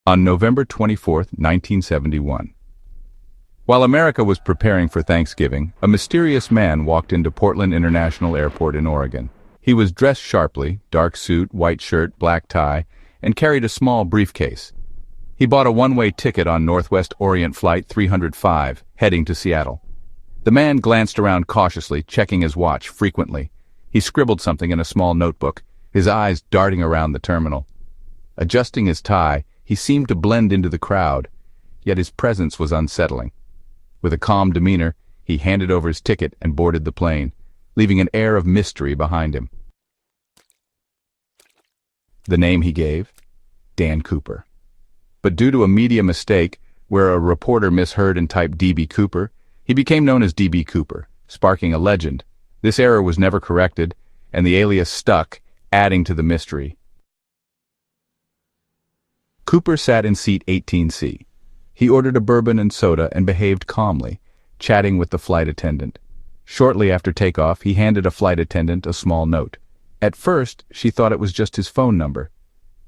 On November 24, 1971. While America was preparing for Thanksgiving, a mysterious man walked into Portland International Airport in Oregon. He was dressed sharply, dark suit, white shirt, black tie, and carried a small briefcase. He bought a one-way ticket on Northwest Orient Flight 305, heading to Seattle. The man glanced around cautiously, checking his watch frequently. He scribbled something in a small notebook, his eyes darting around the terminal. Adjusting his tie, he seemed to blend into the crowd, yet his presence was unsettling. With a calm demeanor, he handed over his ticket and boarded the plane, leaving an air of mystery behind him. The name he gave? Dan Cooper. But due to a media mistake, where a reporter misheard and typed D.B. Cooper, he became known as D.B. Cooper, sparking a legend. This error was never corrected, and the alias stuck, adding to the mystery. Cooper sat in seat 18C. He ordered a bourbon and soda and behaved calmly, chatting with the flight attendant. Shortly after takeoff, he handed a flight attendant a small note. At first, she thought it was just his phone number,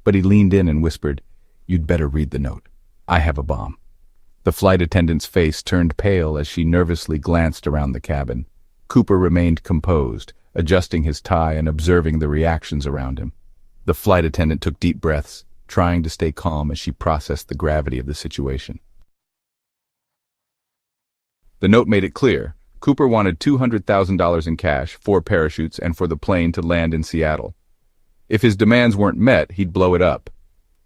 but he leaned in and whispered, "You'd better read the note. I have a bomb." The flight attendant's face turned pale as she nervously glanced around the cabin. Cooper remained composed, adjusting his tie and observing the reactions around him. The flight attendant took deep breaths, trying to stay calm as she processed the gravity of the situation. The note made it clear. Cooper wanted $200,000 in cash, 4 parachutes, and for the plane to land in Seattle. If his demands weren't met, he'd blow it up.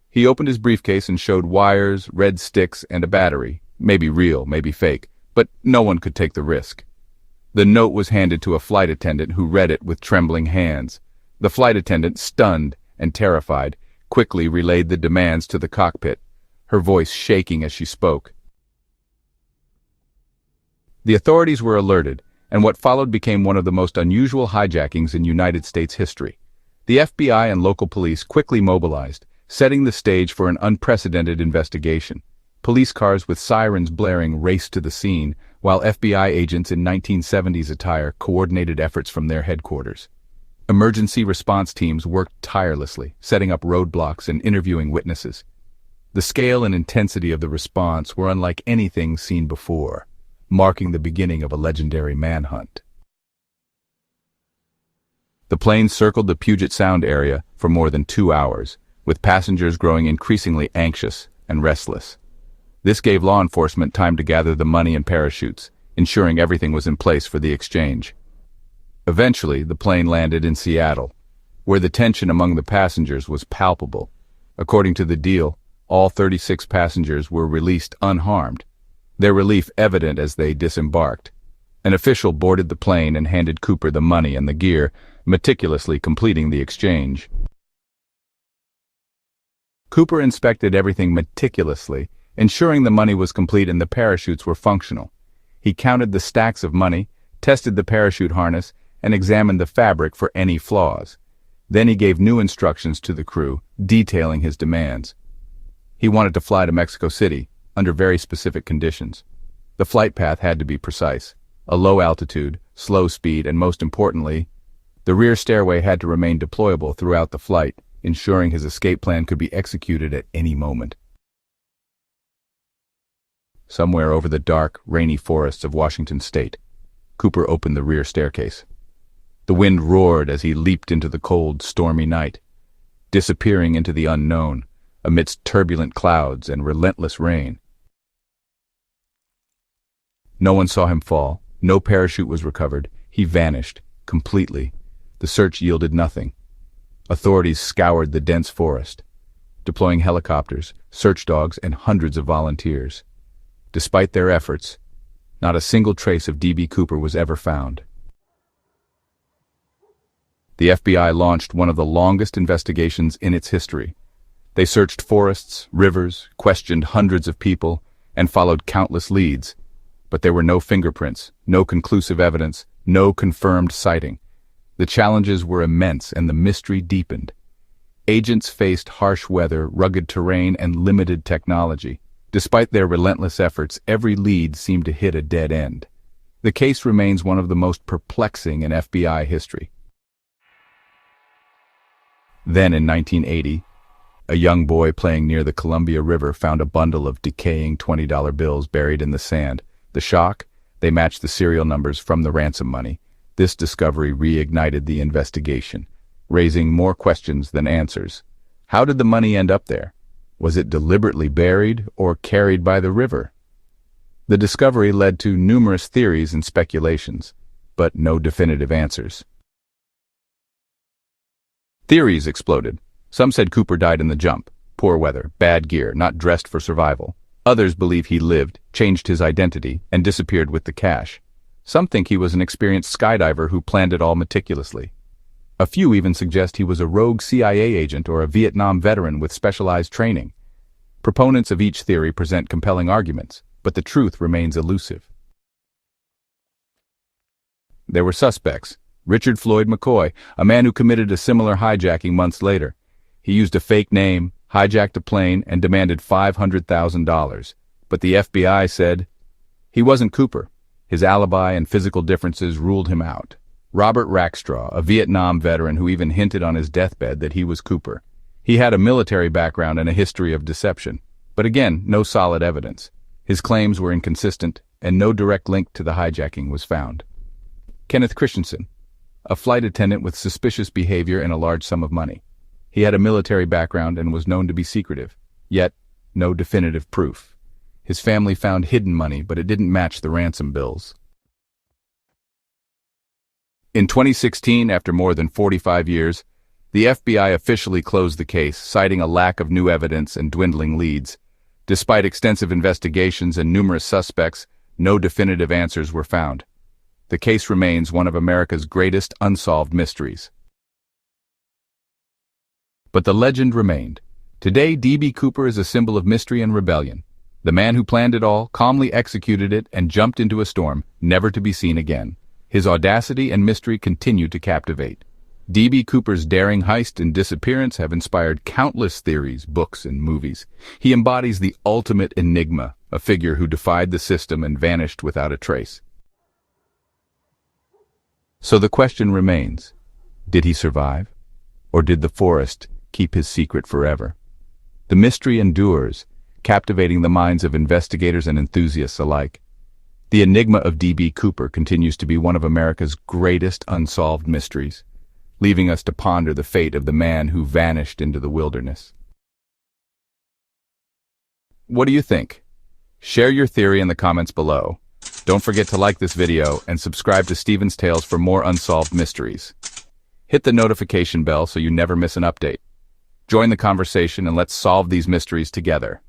He opened his briefcase and showed wires, red sticks, and a battery. Maybe real, maybe fake, but no one could take the risk. The note was handed to a flight attendant who read it with trembling hands. The flight attendant, stunned and terrified, quickly relayed the demands to the cockpit, her voice shaking as she spoke. The authorities were alerted, and what followed became one of the most unusual hijackings in United States history. The FBI and local police quickly mobilized, setting the stage for an unprecedented investigation. Police cars with sirens blaring raced to the scene, while FBI agents in 1970s attire coordinated efforts from their headquarters. Emergency response teams worked tirelessly, setting up roadblocks and interviewing witnesses. The scale and intensity of the response were unlike anything seen before, marking the beginning of a legendary manhunt. The plane circled the Puget Sound area for more than 2 hours, with passengers growing increasingly anxious and restless. This gave law enforcement time to gather the money and parachutes, ensuring everything was in place for the exchange. Eventually, the plane landed in Seattle, where the tension among the passengers was palpable. According to the deal, all 36 passengers were released unharmed, their relief evident as they disembarked. An official boarded the plane and handed Cooper the money and the gear, meticulously completing the exchange. Cooper inspected everything meticulously, ensuring the money was complete and the parachutes were functional. He counted the stacks of money, tested the parachute harness, and examined the fabric for any flaws. Then he gave new instructions to the crew, detailing his demands. He wanted to fly to Mexico City, under very specific conditions. The flight path had to be precise, a low altitude, slow speed, and most importantly, the rear stairway had to remain deployable throughout the flight, ensuring his escape plan could be executed at any moment. Somewhere over the dark, rainy forests of Washington state, Cooper opened the rear staircase. The wind roared as he leaped into the cold, stormy night, disappearing into the unknown, amidst turbulent clouds and relentless rain. No one saw him fall, no parachute was recovered, he vanished, completely. The search yielded nothing. Authorities scoured the dense forest, deploying helicopters, search dogs, and hundreds of volunteers. Despite their efforts, not a single trace of D.B. Cooper was ever found. The FBI launched one of the longest investigations in its history. They searched forests, rivers, questioned hundreds of people, and followed countless leads. But there were no fingerprints, no conclusive evidence, no confirmed sighting. The challenges were immense and the mystery deepened. Agents faced harsh weather, rugged terrain, and limited technology. Despite their relentless efforts, every lead seemed to hit a dead end. The case remains one of the most perplexing in FBI history. Then in 1980, A young boy playing near the Columbia River found a bundle of decaying $20 bills buried in the sand. The shock? They matched the serial numbers from the ransom money. This discovery reignited the investigation, raising more questions than answers. How did the money end up there? Was it deliberately buried or carried by the river? The discovery led to numerous theories and speculations, but no definitive answers. Theories exploded. Some said Cooper died in the jump. Poor weather, bad gear, not dressed for survival. Others believe he lived, changed his identity, and disappeared with the cash. Some think he was an experienced skydiver who planned it all meticulously. A few even suggest he was a rogue CIA agent or a Vietnam veteran with specialized training. Proponents of each theory present compelling arguments, but the truth remains elusive. There were suspects. Richard Floyd McCoy, a man who committed a similar hijacking months later. He used a fake name, hijacked a plane, and demanded $500,000. But the FBI said he wasn't Cooper. His alibi and physical differences ruled him out. Robert Rackstraw, a Vietnam veteran who even hinted on his deathbed that he was Cooper. He had a military background and a history of deception. But again, no solid evidence. His claims were inconsistent, and no direct link to the hijacking was found. Kenneth Christensen, a flight attendant with suspicious behavior and a large sum of money. He had a military background and was known to be secretive, yet no definitive proof. His family found hidden money, but it didn't match the ransom bills. In 2016, after more than 45 years, the FBI officially closed the case, citing a lack of new evidence and dwindling leads. Despite extensive investigations and numerous suspects, no definitive answers were found. The case remains one of America's greatest unsolved mysteries. But the legend remained. Today, D.B. Cooper is a symbol of mystery and rebellion. The man who planned it all, calmly executed it, and jumped into a storm, never to be seen again. His audacity and mystery continue to captivate. D.B. Cooper's daring heist and disappearance have inspired countless theories, books, and movies. He embodies the ultimate enigma, a figure who defied the system and vanished without a trace. So the question remains, did he survive? Or did the forest keep his secret forever? The mystery endures, captivating the minds of investigators and enthusiasts alike. The enigma of D.B. Cooper continues to be one of America's greatest unsolved mysteries, leaving us to ponder the fate of the man who vanished into the wilderness. What do you think? Share your theory in the comments below. Don't forget to like this video and subscribe to Stephen's Tales for more unsolved mysteries. Hit the notification bell so you never miss an update. Join the conversation and let's solve these mysteries together.